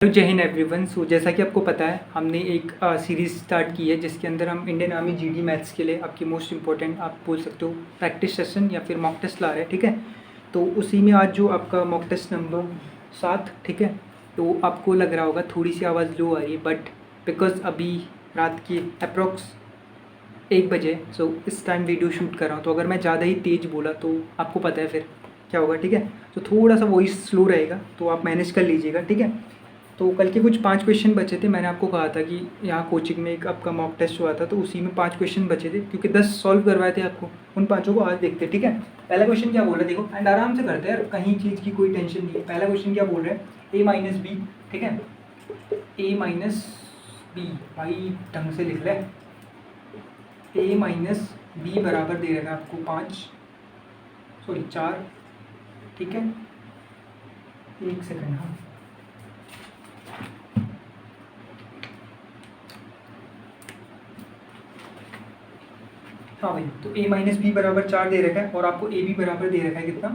Hello जय Hind everyone. सो जैसा कि आपको पता है हमने एक सीरीज़ स्टार्ट की है जिसके अंदर हम इंडियन आर्मी जीडी मैथ्स के लिए आपकी मोस्ट इंपॉर्टेंट आप बोल सकते हो प्रैक्टिस सेशन या फिर मॉक टेस्ट ला रहे हैं। ठीक है, तो उसी में आज जो आपका मॉक टेस्ट नंबर 7, ठीक है, तो आपको लग रहा होगा थोड़ी सी आवाज़ लो आ रही है, बट बिकॉज अभी रात की अप्रॉक्स 1 बजे सो इस टाइम वीडियो शूट कर रहा हूँ, तो अगर मैं ज़्यादा ही तेज़ बोला तो आपको पता है फिर क्या होगा। ठीक है, तो थोड़ा सा वॉइस स्लो रहेगा तो आप मैनेज कर लीजिएगा। ठीक है, तो कल के कुछ 5 क्वेश्चन बचे थे। मैंने आपको कहा था कि यहाँ कोचिंग में एक आपका मॉक टेस्ट हुआ था, तो उसी में 5 क्वेश्चन बचे थे क्योंकि 10 सॉल्व करवाए थे आपको। उन 5 को आज देखते हैं। ठीक है, पहला क्वेश्चन क्या बोल रहा है देखो, एंड आराम से करते हैं यार, कहीं चीज़ की कोई टेंशन नहीं है। पहला क्वेश्चन क्या बोल रहा है, a माइनस बी। ठीक है, a माइनस बी, भाई ढंग से लिख ले। a माइनस बी बराबर दे रहेगा आपको 4। ठीक है, 1 सेकेंड। हाँ, हाँ भाई, तो a माइनस बी बराबर 4 दे रखा है और आपको a भी बराबर दे रखा है कितना,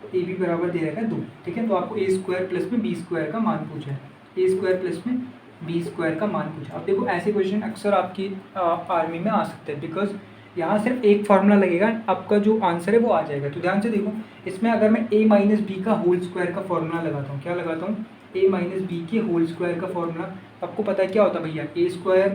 a भी बराबर दे रखा है 2। ठीक है, तो आपको a स्क्वायर प्लस में b स्क्वायर का मान पूछा है, a स्क्वायर प्लस में b स्क्वायर का मान पूछा। अब देखो ऐसे क्वेश्चन अक्सर आपकी आर्मी में आ सकते हैं, बिकॉज यहाँ सिर्फ एक फार्मूला लगेगा, आपका जो आंसर है वो आ जाएगा। तो ध्यान से देखो, इसमें अगर मैं a माइनस बी का होल स्क्वायर का फॉर्मूला लगाता हूँ, क्या लगाता हूँ, a माइनस बी के होल स्क्वायर का फॉर्मूला, आपको पता है क्या होता है भैया, a स्क्वायर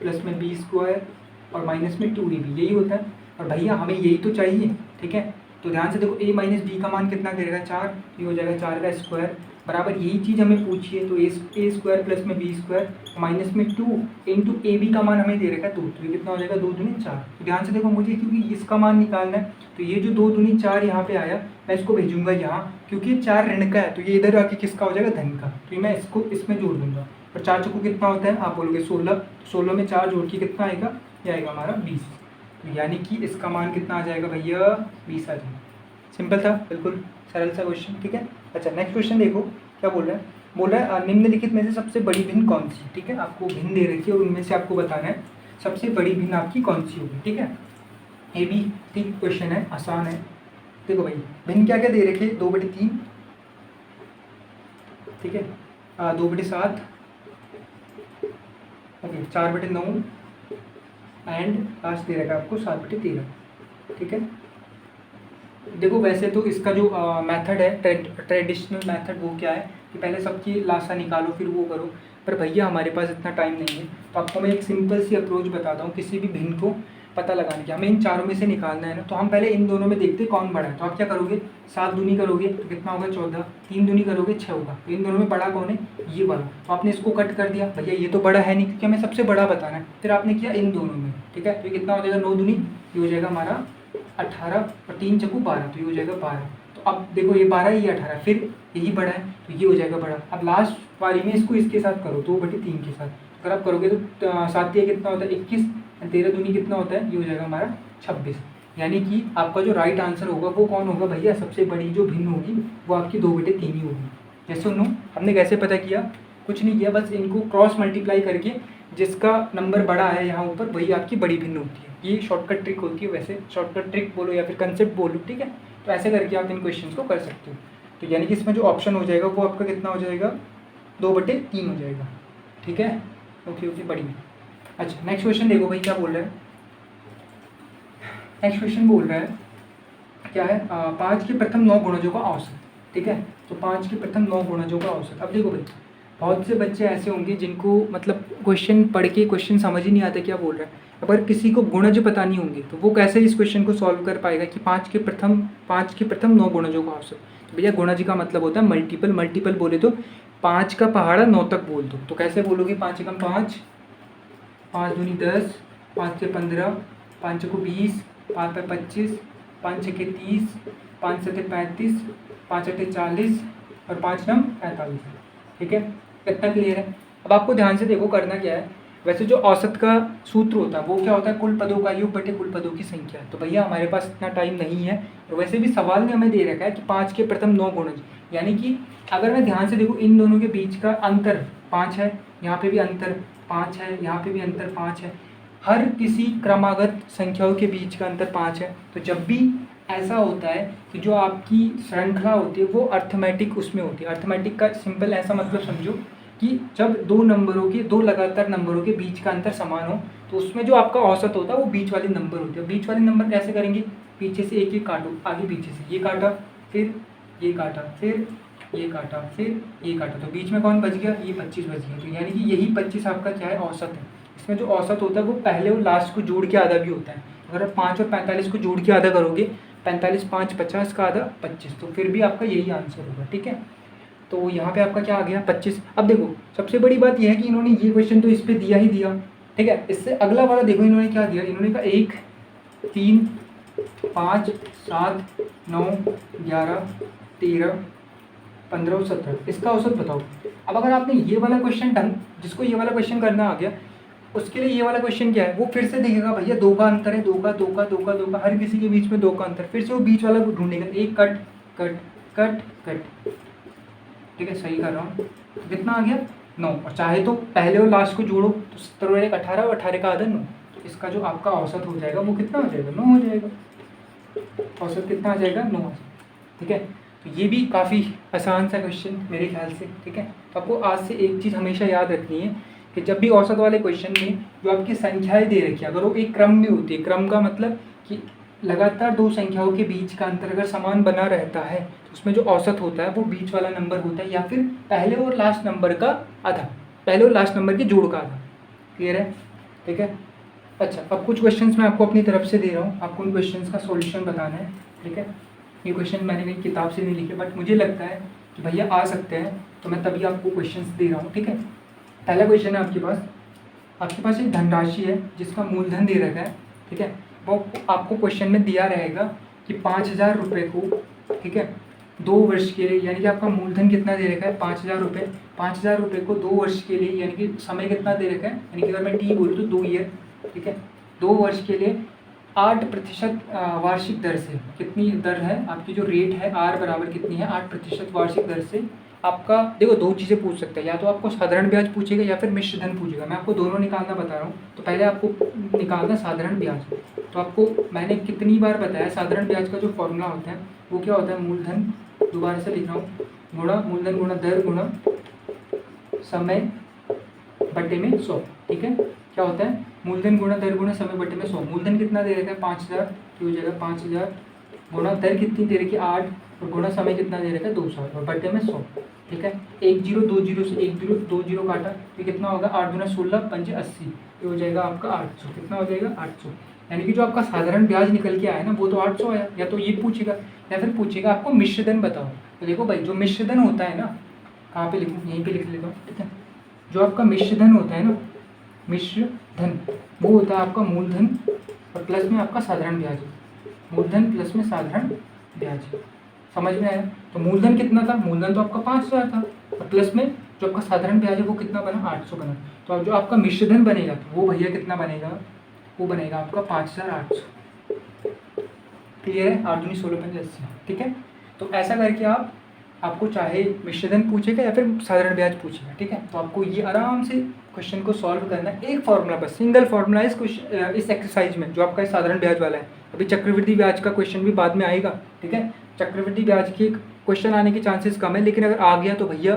प्लस में b स्क्वायर और माइनस में 2ab, यही होता है। और भैया हमें यही तो चाहिए। ठीक है, तो ध्यान से देखो, a माइनस बी का मान कितना दे रहेगा, 4, ये हो जाएगा 4 का स्क्वायर बराबर यही चीज़ हमें पूछी है, तो a स्क्वायर प्लस में b स्क्वायर माइनस में 2 इंटू ए बी का मान हमें दे रखा है 2, तो ये कितना हो जाएगा 2 दूनी 4। तो ध्यान से देखो, मुझे क्योंकि इसका मान निकालना है, तो ये जो 2 दूनी 4 यहाँ पे आया, मैं इसको भेजूंगा यहाँ, क्योंकि 4 ऋण का है तो ये इधर आके किसका हो जाएगा, धन का, तो ये मैं इसको इसमें जोड़ दूंगा। और 4 चौको कितना होता है, आप बोलोगे 16, 16 में 4 जोड़ के कितना आएगा, ये आएगा हमारा 20। यानी कि इसका मान कितना आ जाएगा भैया, 20 आ जाएगा। सिंपल था, बिल्कुल सरल सा क्वेश्चन। ठीक है, अच्छा नेक्स्ट क्वेश्चन देखो क्या बोल रहा है, निम्नलिखित में से सबसे बड़ी भिन्न कौन सी। ठीक है, आपको भिन्न दे रखी है और उनमें से आपको बताना है सबसे बड़ी भिन्न आपकी कौन सी होगी। ठीक है, ये भी ठीक क्वेश्चन है, आसान है। देखो भाई, भिन्न क्या क्या दे रखे, 2/3, ठीक है, 2/7, ओके, 4/9 एंड लास्ट दे रखा है आपको 7/13। ठीक है, देखो वैसे तो इसका जो मेथड है, ट्रेडिशनल मेथड, वो क्या है कि पहले सबकी लाशा निकालो फिर वो करो, पर भैया हमारे पास इतना टाइम नहीं है, तो आपको मैं एक सिंपल सी अप्रोच बताता हूँ किसी भी भिन्न को पता लगाने की। हमें इन चारों में से निकालना है ना, तो हम पहले इन दोनों में देखते कौन बड़ा है। तो आप क्या करोगे, 7 दूनी करोगे तो कितना होगा 14, 3 दूनी करोगे 6 होगा, तो इन दोनों में बड़ा कौन है, ये वाला। तो आपने इसको कट कर दिया, भैया ये तो बड़ा है नहीं क्योंकि हमें सबसे बड़ा बताना है, फिर आपने किया इन दोनों में। ठीक है, तो ये कितना हो जाएगा, 9 दूनी, ये हो जाएगा हमारा 18 और 3 चक्कू 12, तो ये हो जाएगा 12। तो अब देखो ये 12, ये 18, फिर यही बड़ा है तो ये हो जाएगा बड़ा। अब लास्ट वाली में इसको इसके साथ करो, 2/3 के साथ अगर आप करोगे तो 7 कितना होता है 21, 13 दूनी कितना होता है, ये हो जाएगा हमारा 26। यानी कि आपका जो राइट आंसर होगा वो कौन होगा भैया, सबसे बड़ी जो भिन्न होगी वो आपकी 2/3 ही होगी। जैसे सुनो, हमने कैसे पता किया, कुछ नहीं किया, बस इनको क्रॉस मल्टीप्लाई करके जिसका नंबर बड़ा है यहाँ ऊपर वही आपकी बड़ी भिन्न होती है। ये शॉर्टकट ट्रिक होती है, वैसे शॉर्टकट ट्रिक बोलो या फिर कंसेप्ट बोलो। ठीक है, तो ऐसे करके आप इन क्वेश्चंस को कर सकते हो। तो यानी कि इसमें जो ऑप्शन हो जाएगा वो आपका कितना हो जाएगा, 2/3 हो जाएगा। ठीक है, ओके ओके, बढ़िया। अच्छा नेक्स्ट क्वेश्चन देखो भाई क्या बोल रहा है, नेक्स्ट क्वेश्चन बोल रहा है क्या है, 5 के प्रथम 9 गुणजों का औसत। ठीक है, तो 5 के प्रथम 9 गुणजों का औसत। अब देखो भाई, बहुत से बच्चे ऐसे होंगे जिनको मतलब क्वेश्चन पढ़ के क्वेश्चन समझ ही नहीं आता क्या बोल रहा है। अगर किसी को गुणज पता नहीं होंगे तो वो कैसे इस क्वेश्चन को सॉल्व कर पाएगा कि 5 के प्रथम 9 गुणजों का औसत। तो भैया गुणज का मतलब होता है मल्टीपल, मल्टीपल बोले तो 5 का पहाड़ा 9 तक बोल दो, तो कैसे बोलोगे, 5 एकम 5, 5 दूनी 10, 5 से 15, 5 चौको 20, 5 पे 25, 5 छके 30, 5 सते 35, 5 अट्ठे 40 और 5 नम 45। ठीक है, कितना क्लियर है। अब आपको ध्यान से देखो करना क्या है, वैसे जो औसत का सूत्र होता है वो क्या होता है, कुल पदों का योग बटे कुल पदों की संख्या। तो भैया हमारे पास इतना टाइम नहीं है, और वैसे भी सवाल ने हमें दे रखा है कि 5 के प्रथम 9 गुणज, यानी कि अगर मैं ध्यान से देखूँ इन दोनों के बीच का अंतर 5 है, यहाँ पे भी अंतर 5 है, यहाँ पे भी अंतर 5 है, हर किसी क्रमागत संख्याओं के बीच का अंतर 5 है। तो जब भी ऐसा होता है कि जो आपकी श्रृंखला होती है वो अर्थमेटिक उसमें होती है, अर्थमेटिक का सिंपल ऐसा मतलब समझो कि जब दो लगातार नंबरों के बीच का अंतर समान हो तो उसमें जो आपका औसत होता है वो बीच वाले नंबर होते हैं। बीच वाले नंबर कैसे करेंगे, पीछे से एक एक काटो, आगे पीछे से ये काटा, फिर ये काटा, फिर ये काटा, फिर ये काटा, तो बीच में कौन बच गया, ये 25 बच गया। तो यानी कि यही 25 आपका क्या है, औसत है। इसमें जो औसत होता है वो पहले और लास्ट को जोड़ के आधा भी होता है। अगर आप 5 और 45 को जोड़ के आधा करोगे, 45 5 50 का आधा 25, तो फिर भी आपका यही आंसर होगा। ठीक है, तो यहाँ पे आपका क्या आ गया 25। अब देखो सबसे बड़ी बात यह है कि इन्होंने ये क्वेश्चन तो इस पर दिया ही दिया। ठीक है, इससे अगला वाला देखो इन्होंने क्या दिया, इन्होंने कहा 1 3 5 7 9 11 13 15 और 17, इसका औसत बताओ। अब अगर आपने ये वाला क्वेश्चन ढंग, जिसको ये वाला क्वेश्चन करना आ गया उसके लिए ये वाला क्वेश्चन क्या है, वो फिर से देखेगा भैया 2 का अंतर है, 2 का 2 का 2 का 2 का, हर किसी के बीच में 2 का अंतर, फिर से वो बीच वाला को ढूंढेगा, एक कट कट कट कट। ठीक है, सही कर रहा हूँ, तो कितना आ गया 9, और चाहे तो पहले और लास्ट को जोड़ो तो 70 और 1 18 और 18 का आधा 9, तो इसका जो आपका औसत हो जाएगा वो कितना हो जाएगा, 9 हो जाएगा। औसत कितना आ जाएगा, 9। ठीक है, तो ये भी काफ़ी आसान सा क्वेश्चन मेरे ख्याल से। ठीक है, तो आपको आज से एक चीज़ हमेशा याद रखनी है कि जब भी औसत वाले क्वेश्चन में जो आपकी संख्याएं दे रखी है अगर वो एक क्रम में होती है, क्रम का मतलब कि लगातार दो संख्याओं के बीच का अंतर अगर समान बना रहता है तो उसमें जो औसत होता है वो बीच वाला नंबर होता है, या फिर पहले और लास्ट नंबर का आधा, पहले और लास्ट नंबर के जोड़ का आधा। क्लियर है? ठीक है, अच्छा अब कुछ क्वेश्चंस मैं आपको अपनी तरफ से दे रहा हूँ, आपको उन क्वेश्चंस का सॉल्यूशन बताना है। ठीक है, ये क्वेश्चन मैंने कहीं किताब से नहीं लिखे, बट मुझे लगता है कि भैया आ सकते हैं, तो मैं तभी आपको क्वेश्चंस दे रहा हूँ। ठीक है, पहला क्वेश्चन है आपके पास एक धनराशि है जिसका मूलधन दे रखा है। ठीक है, वो आपको क्वेश्चन में दिया रहेगा कि 5,000 रुपये को, ठीक है, 2 वर्ष के लिए, यानी कि आपका मूलधन कितना दे रखा है 5,000 रुपये, 5,000 रुपये को 2 वर्ष के लिए, यानी कि समय कितना दे रखा है, यानी कि अगर मैं टी बोलूँ तो 2 ईयर। ठीक है, 2 वर्ष के लिए 8% वार्षिक दर से, कितनी दर है आपकी, जो रेट है आर बराबर कितनी है, 8% वार्षिक दर से आपका। देखो दो चीज़ें पूछ सकते हैं, या तो आपको साधारण ब्याज पूछेगा या फिर मिश्र धन पूछेगा। मैं आपको दोनों निकालना बता रहा हूँ, तो पहले आपको निकालना साधारण ब्याज। तो आपको मैंने कितनी बार बताया, साधारण ब्याज का जो फॉर्मूला होता है वो क्या होता है, मूलधन, दोबारा से लिख रहा हूँ, गुणा मूलधन गुणा दर गुणा समय बटे में 100। ठीक है, क्या होता है, मूलधन गुणा दर गुणा समय बटे में 100। मूलधन कितना दे रखा है 5,000, तो हो जाएगा 5,000 गुणा दर कितनी दे रखी है 8, और गुणा समय कितना दे रखा है 200, और बटे में 100। ठीक है, 1 0 2 0 से 1 0 2 0 काटा, तो कितना होगा 8 गुना 16 5 80, ये हो जाएगा आपका 800। कितना हो जाएगा 800, यानी कि जो आपका साधारण ब्याज निकल के आया ना वो तो 800 आया। या तो ये पूछेगा या फिर पूछेगा आपको मिश्रधन बताओ। तो देखो भाई जो मिश्रधन होता है ना, कहाँ पे लिखूँ, यहीं पे लिख लेता हूँ। ठीक है, जो आपका मिश्रधन होता है ना, मिश्रधन वो होता है आपका मूलधन और प्लस में आपका साधारण ब्याज, मूलधन प्लस में साधारण ब्याज। समझ में आया? तो मूलधन कितना था, मूलधन तो आपका 5,000 था, और प्लस में जो आपका साधारण ब्याज है वो कितना बना 800 बना। तो अब जो आपका मिश्रधन बनेगा तो वो भैया कितना बनेगा, वो बनेगा आपका 5,800। क्लियर है? 8 दूनी 16 पंजे 80। ठीक है, तो ऐसा करके आपको चाहे मिश्रधन पूछेगा या फिर साधारण ब्याज पूछेगा। ठीक है, तो आपको ये आराम से क्वेश्चन को सॉल्व करना है, एक फॉर्मूला बस, सिंगल फॉर्मूला इस एक्सरसाइज में जो आपका साधारण ब्याज वाला है। अभी चक्रवृद्धि ब्याज का क्वेश्चन भी बाद में आएगा। ठीक है, चक्रवृद्धि ब्याज के क्वेश्चन आने के चांसेस कम है, लेकिन अगर आ गया तो भैया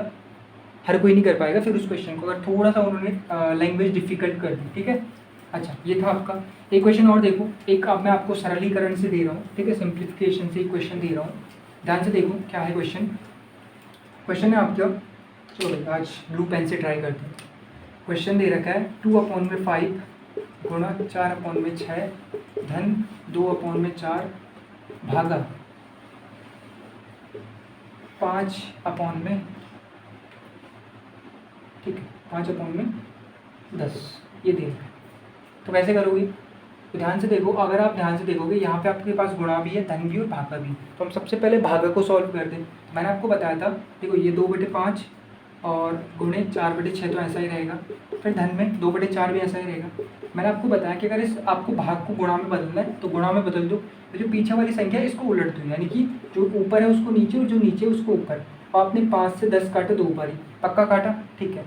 हर कोई नहीं कर पाएगा फिर उस क्वेश्चन को, अगर थोड़ा सा उन्होंने लैंग्वेज डिफिकल्ट कर दी। ठीक है, अच्छा ये था आपका। एक क्वेश्चन और देखो, एक अब मैं आपको सरलीकरण से दे रहा हूँ। ठीक है, सिंप्लीफिकेशन से एक क्वेश्चन दे रहा हूँ, ध्यान से देखो क्या है क्वेश्चन। क्वेश्चन है आपका, चलो भाई आज ब्लू पेन से ट्राई करते हैं। क्वेश्चन दे रखा है 2/5 गुणा 4/6 धन 2/4 भागा 5/, ठीक है 5/10 ये दे रखा है। तो कैसे करोगे, तो ध्यान से देखो, अगर आप ध्यान से देखोगे यहाँ पे आपके पास गुणा भी है, धन भी और भागा भी। तो हम सबसे पहले भागा को सॉल्व कर दें। मैंने आपको बताया था, देखो ये 2/5 और गुणे 4/6 तो ऐसा ही रहेगा, फिर धन में 2/4 भी ऐसा ही रहेगा। मैंने आपको बताया कि अगर इस आपको भाग को गुणा में बदलना है तो गुणा में बदल दो, तो जो पीछे वाली संख्या है इसको उलट दो, यानी कि जो ऊपर है उसको नीचे और जो नीचे है उसको ऊपर। और आपने 5 से 10 काटे 2 बारी, पक्का काटा, ठीक है।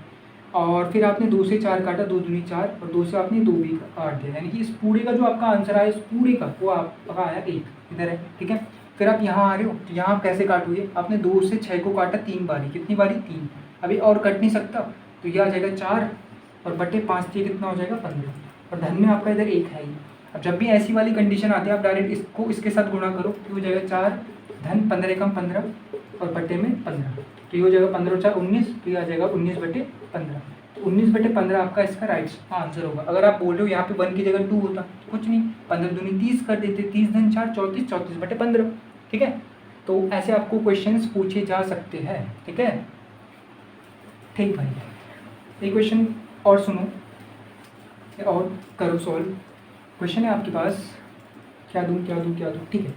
और फिर आपने 2 से 4 काटा, 2 दूनी 4, और 2 से आपने 2 भी काट दिया, यानी कि इस पूरे का जो आपका आंसर आया, इस पूरे का वो आपका आया 1 इधर है। ठीक है, फिर आप यहाँ आ रहे हो तो यहाँ आप कैसे काटोगे, आपने 2 से 6 को काटा 3 बारी, कितनी बारी 3। अभी और कट नहीं सकता, तो ये आ जाएगा 4 और बटे 5 तो ये कितना हो जाएगा 15, और धन में आपका इधर 1 है ही। अब जब भी ऐसी वाली कंडीशन आती है आप डायरेक्ट इसको इसके साथ गुणा करो, तो हो जाएगा 4 धन 15 एकम 15 और बटे में 15, तो ये हो जाएगा 15 और 4 19, तो ये आ जाएगा 19 बटे 15। तो 19 बटे 15 आपका इसका राइट आंसर होगा। अगर आप बोल रहे हो यहाँ पे 1 की जगह 2 होता तो कुछ नहीं, 15 दूनी 30 कर देते, 30 धन 4 34, 34 बटे 15, ठीक है। तो ऐसे आपको क्वेश्चंस पूछे जा सकते हैं, ठीक है। ठीक भाई, एक क्वेश्चन और सुनो और करो सॉल्व। क्वेश्चन है आपके पास, क्या दूँ, ठीक है।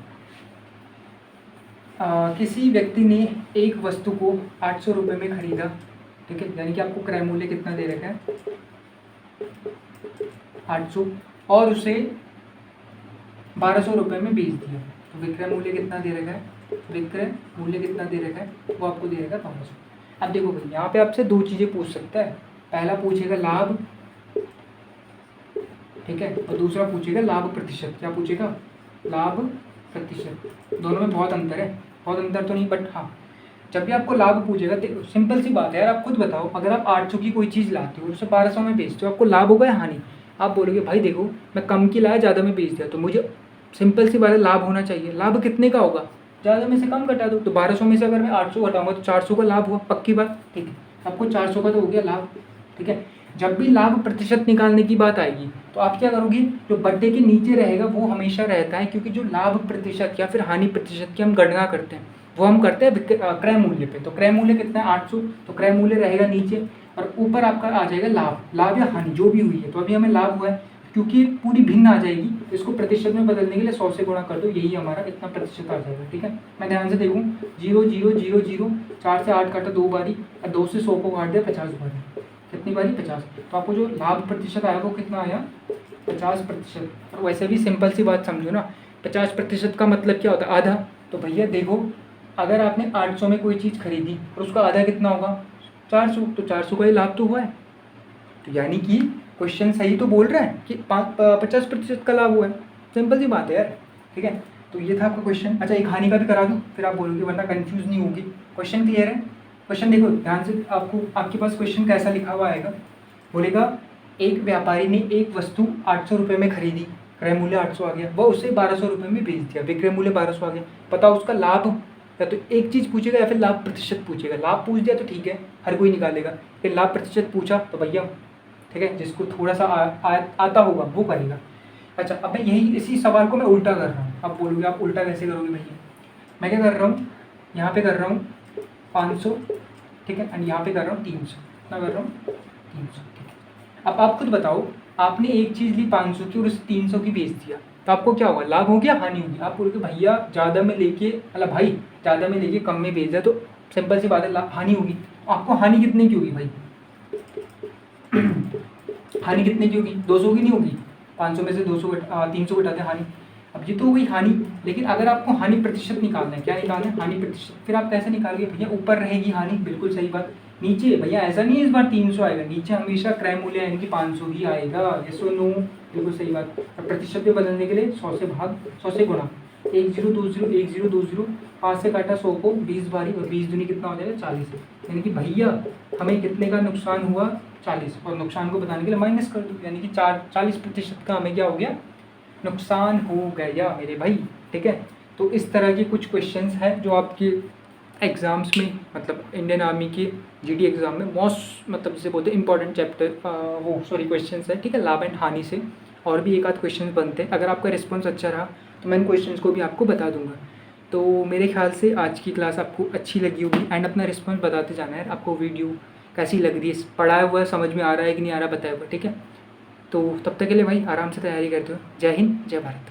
किसी व्यक्ति ने एक वस्तु को 800 रुपये में खरीदा, ठीक है, यानी कि आपको क्रय मूल्य कितना दे रखा है 800, और उसे 1200 रुपये में बेच दिया, तो विक्रय मूल्य कितना दे रखा है, विक्रय मूल्य कितना दे रखा है, वो आपको दे रखा है 1200। अब देखो भाई यहाँ पे आपसे दो चीज़ें पूछ सकता है, पहला पूछेगा लाभ, ठीक है, और दूसरा पूछेगा लाभ प्रतिशत। क्या पूछेगा, लाभ प्रतिशत। दोनों में बहुत अंतर है, बहुत अंतर तो नहीं, बट हाँ जब भी आपको लाभ पूछेगा तो सिंपल सी बात है यार, आप खुद बताओ, अगर आप 800 की कोई चीज़ लाते हो उसे 1200 में बेचते हो, आपको लाभ होगा या हानि। आप बोलोगे भाई देखो मैं कम की लाया ज़्यादा में बेच दिया, तो मुझे सिंपल सी बात है लाभ होना चाहिए। लाभ कितने का होगा, ज़्यादा में से कम घटा दो, तो 1200 में से अगर मैं 800 घटाऊंगा तो 400 का लाभ हुआ, पक्की बात, ठीक है। आपको 400 का तो हो गया लाभ, ठीक है। जब भी लाभ प्रतिशत निकालने की बात आएगी तो आप क्या करोगे, जो बट्टे के नीचे रहेगा वो हमेशा रहता है, क्योंकि जो लाभ प्रतिशत या फिर हानि प्रतिशत की हम गणना करते हैं वो हम करते हैं क्रय मूल्य पे। तो क्रय मूल्य कितना है 800, तो क्रय मूल्य रहेगा नीचे और ऊपर आपका आ जाएगा लाभ, लाभ या हानि जो भी हुई है। तो अभी हमें लाभ हुआ है, क्योंकि पूरी भिन्न आ जाएगी तो इसको प्रतिशत में बदलने के लिए 100 से गुणा कर दो, यही हमारा इतना प्रतिशत आ जाएगा, ठीक है। मैं ध्यान से देखूँ 0 0 0 0, 4 से 8 काटा 2 बारी, और 2 से 100 को काट दिया 50 बारी, कितनी बारी 50। तो आपको जो लाभ प्रतिशत आया वो कितना आया 50%। और वैसे भी सिंपल सी बात समझो ना, 50% का मतलब क्या होता है, आधा। तो भैया देखो अगर आपने 800 में कोई चीज़ खरीदी और उसका आधा कितना होगा 400, तो 400 का ही लाभ तो हुआ है। तो यानी कि क्वेश्चन सही तो बोल रहा है कि 50% का लाभ हुआ है, सिंपल सी बात है यार, ठीक है। तो ये था आपका क्वेश्चन। अच्छा एक हानि का भी करा दूँ, फिर आप बोलोगे वरना कंफ्यूज नहीं होगी। क्वेश्चन क्लियर है, क्वेश्चन देखो ध्यान से, आपको आपके पास क्वेश्चन कैसा लिखा हुआ आएगा, बोलेगा एक व्यापारी ने एक वस्तु 800 रुपये में खरीदी, क्रय मूल्य 800 आ गया, वह उसे 1200 रुपये में बेच दिया, विक्रय मूल्य 1200 आ गया। पता उसका लाभ, या तो एक चीज़ पूछेगा या फिर लाभ प्रतिशत पूछेगा। लाभ पूछ दिया तो ठीक है हर कोई निकालेगा, फिर लाभ प्रतिशत पूछा तो भैया ठीक है जिसको थोड़ा सा आता होगा वो करेगा। अच्छा अब मैं यही इसी सवाल को मैं उल्टा कर रहा हूँ। आप बोलोगे आप उल्टा कैसे करोगे भैया, मैं क्या कर रहा हूँ, यहाँ पे कर रहा हूँ 500, ठीक है, एंड यहाँ पे कर रहा हूँ 300, क्या कर रहा हूँ 300, ठीक है। अब आप खुद बताओ, आपने एक चीज़ ली 500 की और उसे 300 की बेच दिया, तो आपको क्या होगा, लाभ हो गया हानि होगी। आप बोलोगे भैया ज़्यादा में लेके, मतलब भाई ज़्यादा में लेके कम में बेच दिया, तो सिंपल सी बात है हानि होगी। आपको हानि कितने की होगी भाई हानि कितने की होगी, 200 की नहीं होगी, 500 में से 300 घटाते हैं हानि। अब ये तो हो गई हानि, लेकिन अगर आपको हानि प्रतिशत निकालना है, क्या निकालना है हानि प्रतिशत, फिर आप कैसे निकालोगे भैया, ऊपर रहेगी हानि, बिल्कुल सही बात, नीचे भैया ऐसा नहीं है इस बार 300 आएगा, नीचे हमेशा क्रय मूल्य यानी कि 500 ही आएगा, ये सो नो, बिल्कुल सही बात। और प्रतिशत पे बदलने के लिए 100 से भाग, 100 से गुणा, 1 0 2 0 1 0 2 0, 5 से काटा 100 को 20 बारी, और 20 दूनी कितना हो जाएगा 40, यानी कि भैया हमें कितने का नुकसान हुआ 40, और नुकसान को बताने के लिए माइनस कर दो, यानी कि 40% का हमें क्या हो गया, नुकसान हो गया मेरे भाई, ठीक है। तो इस तरह के कुछ क्वेश्चंस हैं जो आपके एग्ज़ाम्स में, मतलब इंडियन आर्मी के जीडी एग्ज़ाम में मोस्ट, मतलब जिसे बोलते हैं इंपॉर्टेंट चैप्टर क्वेश्चंस है, ठीक है, लाभ एंड हानि से। और भी एक आध क्वेश्चन बनते हैं, अगर आपका रिस्पॉन्स अच्छा रहा तो मैं इन क्वेश्चंस को भी आपको बता दूंगा। तो मेरे ख्याल से आज की क्लास आपको अच्छी लगी होगी, एंड अपना रिस्पॉन्स बताते जाना है, आपको वीडियो कैसी लग रही है, पढ़ाया हुआ समझ में आ रहा है कि नहीं आ रहा बताया हुआ, ठीक है। तो तब तक के लिए भाई आराम से तैयारी करते हो। जय हिंद, जय भारत।